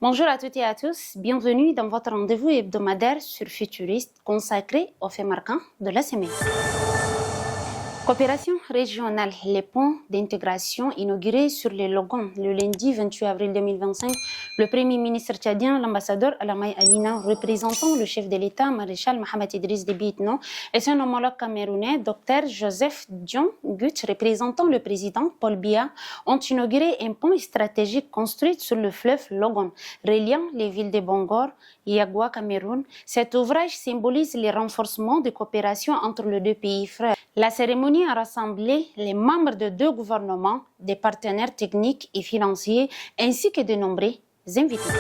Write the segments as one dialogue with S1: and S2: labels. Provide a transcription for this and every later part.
S1: Bonjour à toutes et à tous, bienvenue dans votre rendez-vous hebdomadaire sur Futuriste consacré aux faits marquants de la semaine. Coopération régionale, les ponts d'intégration inaugurés sur les Logons le lundi 28 avril 2025. Le Premier ministre tchadien, l'ambassadeur Alamay Alina, représentant le chef de l'État, maréchal Mohamed Idriss Déby Itno, et son homologue camerounais, Dr Joseph Dion Gut, représentant le président Paul Biya, ont inauguré un pont stratégique construit sur le fleuve Logon, reliant les villes de Bangor, Yagwa, Cameroun. Cet ouvrage symbolise le renforcement de coopération entre les deux pays frères. La cérémonie a rassemblé les membres de deux gouvernements, des partenaires techniques et financiers, ainsi que de nombreux invités.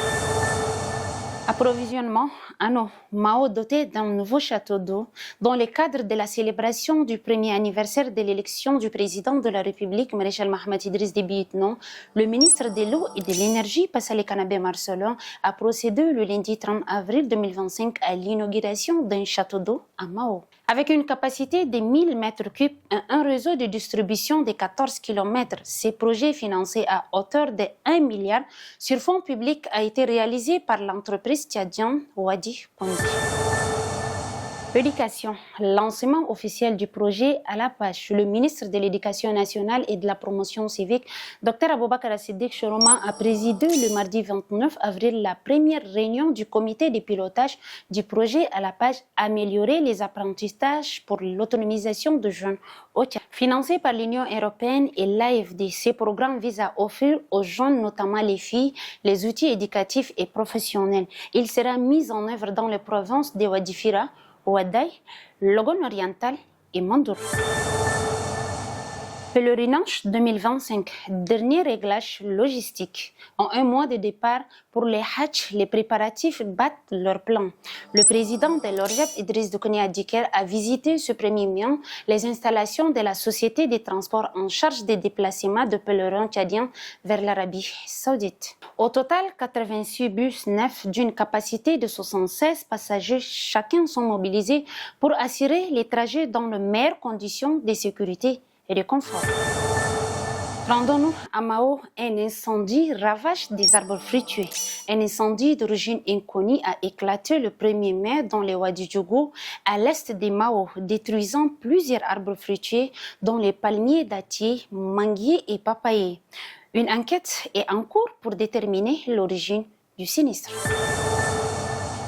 S1: Approvisionnement en eau. Mao doté d'un nouveau château d'eau dans le cadre de la célébration du premier anniversaire de l'élection du président de la République, maréchal Mohamed Idriss Déby Itno. Le ministre de l'eau et de l'énergie, Passalé Kanabé Marcelin, a procédé le lundi 30 avril 2025 à l'inauguration d'un château d'eau à Mao. Avec une capacité de 1000 m3 et un réseau de distribution de 14 km, ce projet financé à hauteur de 1 milliard sur fonds publics a été réalisé par l'entreprise tchadienne Wadi Kondi. Éducation. Lancement officiel du projet à la page. Le ministre de l'Éducation nationale et de la promotion civique, Dr Aboubakar Siddiq Choroma, a présidé le mardi 29 avril la première réunion du comité de pilotage du projet à la page Améliorer les apprentissages pour l'autonomisation de jeunes au Tchad. Financé par l'Union européenne et l'AFD, ce programme vise à offrir aux jeunes, notamment les filles, les outils éducatifs et professionnels. Il sera mis en œuvre dans les provinces de Wadifira, Ouaddaï, Logon oriental et Mandour. Pèlerinage 2025, dernier réglage logistique. En un mois de départ pour les Hajj, les préparatifs battent leur plan. Le président de l'ORJAP, Idriss Déby Itno, a visité ce premier mai les installations de la société des transports en charge des déplacements de pèlerins tchadiens vers l'Arabie Saoudite. Au total, 86 bus neufs d'une capacité de 76 passagers chacun sont mobilisés pour assurer les trajets dans les meilleures conditions de sécurité et de confort. Rendons-nous à Mao, un incendie ravage des arbres fruitiers. Un incendie d'origine inconnue a éclaté le 1er mai dans les Wadi Djougou, à l'est de Mao, détruisant plusieurs arbres fruitiers, dont les palmiers dattiers, manguiers et papayers. Une enquête est en cours pour déterminer l'origine du sinistre.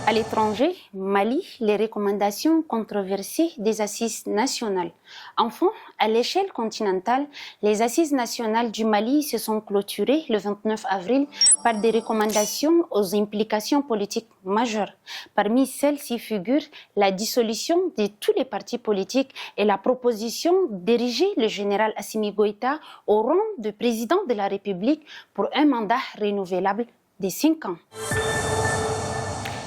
S1: À l'étranger, Mali, les recommandations controversées des assises nationales. Enfin, à l'échelle continentale, les assises nationales du Mali se sont clôturées le 29 avril par des recommandations aux implications politiques majeures. Parmi celles-ci figurent la dissolution de tous les partis politiques et la proposition d'ériger le général Assimi Goïta au rang de président de la République pour un mandat renouvelable de 5 ans.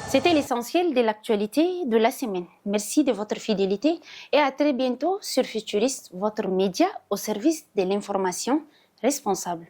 S1: C'était l'essentiel de l'actualité de la semaine. Merci de votre fidélité et à très bientôt sur Futuriste, votre média au service de l'information responsable.